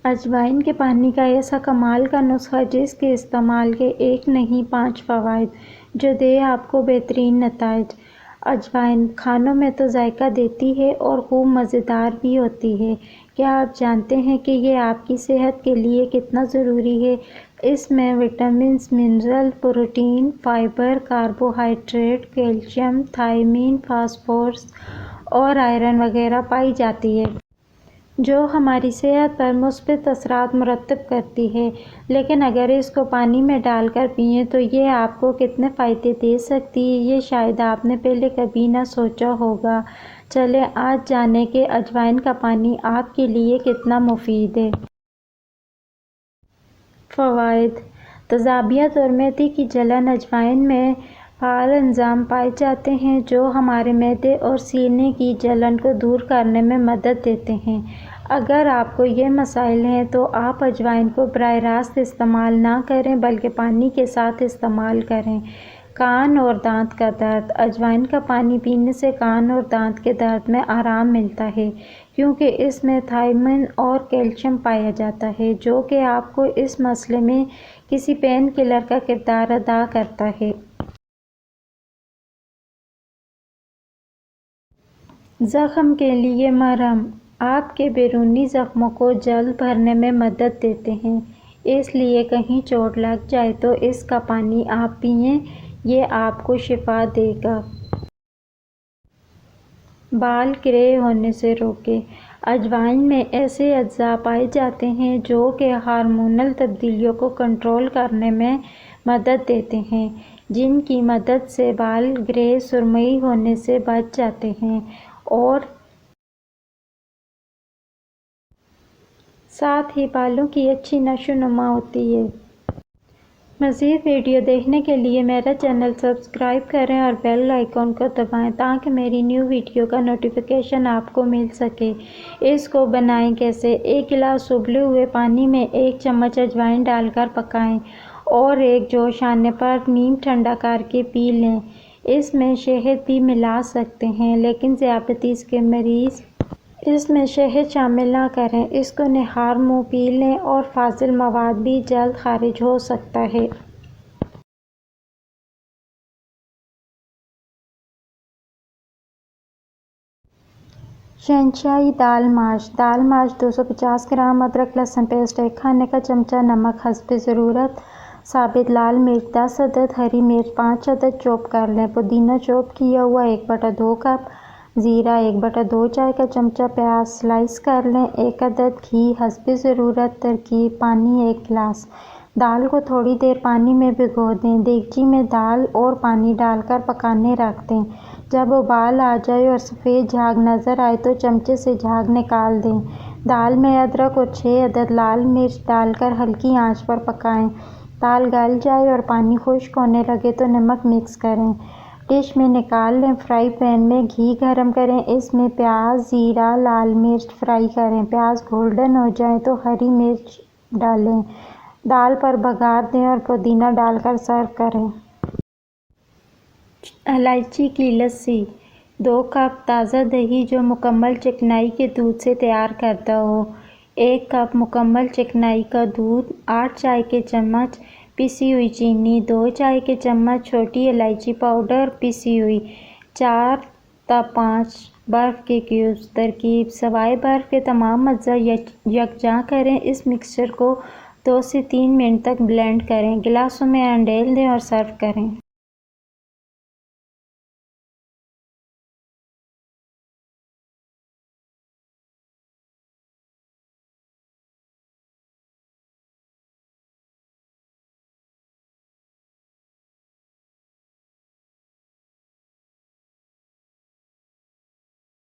اجوائن کے پانی کا ایسا کمال کا نسخہ جس کے استعمال کے ایک نہیں 5 فوائد جو دے آپ کو بہترین نتائج۔ اجوائن کھانوں میں تو ذائقہ دیتی ہے اور خوب مزیدار بھی ہوتی ہے۔ کیا آپ جانتے ہیں کہ یہ آپ کی صحت کے لیے کتنا ضروری ہے؟ اس میں vitamins, mineral, protein, fibre, carbohydrate, calcium, thiamine, phosphorus اور آئرن وغیرہ پائی جاتی ہے، جو ہماری صحت پر مثبت اثرات مرتب کرتی ہے۔ لیکن اگر اس کو پانی میں ڈال کر پئیں تو یہ آپ کو کتنے فائدے دے سکتی ہے، یہ شاید آپ نے پہلے کبھی نہ سوچا ہوگا۔ چلیں آج جانیں کہ اجوائن کا پانی آپ کے لیے کتنا مفید ہے۔ فوائد: تیزابیت اور معدے کی جلن۔ اجوائن میں فعال انزیم پائے جاتے ہیں جو ہمارے معدے اور سینے کی جلن کو دور کرنے میں مدد دیتے ہیں۔ اگر آپ کو یہ مسائل ہیں تو آپ اجوائن کو براہ راست استعمال نہ کریں بلکہ پانی کے ساتھ استعمال کریں۔ کان اور دانت کا درد۔ اجوائن کا پانی پینے سے کان اور دانت کے درد میں آرام ملتا ہے کیونکہ اس میں تھیامین اور کیلشیم پایا جاتا ہے جو کہ آپ کو اس مسئلے میں کسی پین کلر کا کردار ادا کرتا ہے۔ زخم کے لیے مرہم۔ آپ کے بیرونی زخموں کو جلد بھرنے میں مدد دیتے ہیں، اس لیے کہیں چوٹ لگ جائے تو اس کا پانی آپ پئیں، یہ آپ کو شفا دے گا۔ بال گرے ہونے سے روکیں۔ اجوائن میں ایسے اجزاء پائے جاتے ہیں جو کہ ہارمونل تبدیلیوں کو کنٹرول کرنے میں مدد دیتے ہیں، جن کی مدد سے بال گرے سرمئی ہونے سے بچ جاتے ہیں اور ساتھ ہی بالوں کی اچھی نشو و نما ہوتی ہے۔ مزید ویڈیو دیکھنے کے لیے میرا چینل سبسکرائب کریں اور بیل آئیکن کو دبائیں تاکہ میری نیو ویڈیو کا نوٹیفیکیشن آپ کو مل سکے۔ اس کو بنائیں کیسے؟ ایک گلاس ابلے ہوئے پانی میں 1 چمچ اجوائن ڈال کر پکائیں اور ایک جوش آنے پر نیم ٹھنڈا کر کے پی لیں۔ اس میں شہد بھی ملا سکتے ہیں لیکن ذیابیطس کے مریض اس میں شہد شامل نہ کریں۔ اس کو نہار منہ پی لیں اور فاضل مواد بھی جلد خارج ہو سکتا ہے۔ شہنشاہی دال ماش۔ دال ماش 250 گرام، ادرک لہسن پیسٹ 1 کھانے کا چمچہ، نمک حسب ضرورت، ثابت لال مرچ 10 عدد، ہری مرچ 5 عدد چوپ کر لیں، پودینہ چوپ کیا ہوا 1/2 کپ، زیرہ 1/2 چائے کا چمچہ، پیاز سلائس کر لیں، 1 عدد گھی حسب ضرورت۔ ترکیب: پانی 1 گلاس۔ دال کو تھوڑی دیر پانی میں بھگو دیں، دیگچی میں دال اور پانی ڈال کر پکانے رکھ دیں۔ جب ابال آ جائے اور سفید جھاگ نظر آئے تو چمچے سے جھاگ نکال دیں۔ دال میں ادرک اور 6 عدد لال مرچ ڈال کر ہلکی آنچ پر پکائیں۔ دال گل جائے اور پانی خشک ہونے لگے تو نمک مکس کریں، ڈش میں نکال لیں۔ فرائی پین میں گھی گرم کریں، اس میں پیاز، زیرہ، لال مرچ فرائی کریں، پیاز گولڈن ہو جائیں تو ہری مرچ ڈالیں، دال پر بگھار دیں اور پودینہ ڈال کر سرو کریں۔ الائچی کی لسی۔ 2 کپ تازہ دہی جو مکمل چکنائی کے دودھ سے تیار کردہ ہو، 1 کپ مکمل چکنائی کا دودھ، 8 چائے کے چمچ پیسی ہوئی چینی، 2 چائے کے چمچ چھوٹی الائچی پاؤڈر پیسی ہوئی، 4 تا 5 برف کے کیوبز۔ ترکیب: سوائے برف کے تمام اجزاء یکجا کریں، اس مکسچر کو 2 سے 3 منٹ تک بلینڈ کریں، گلاسوں میں انڈیل دیں اور سرو کریں۔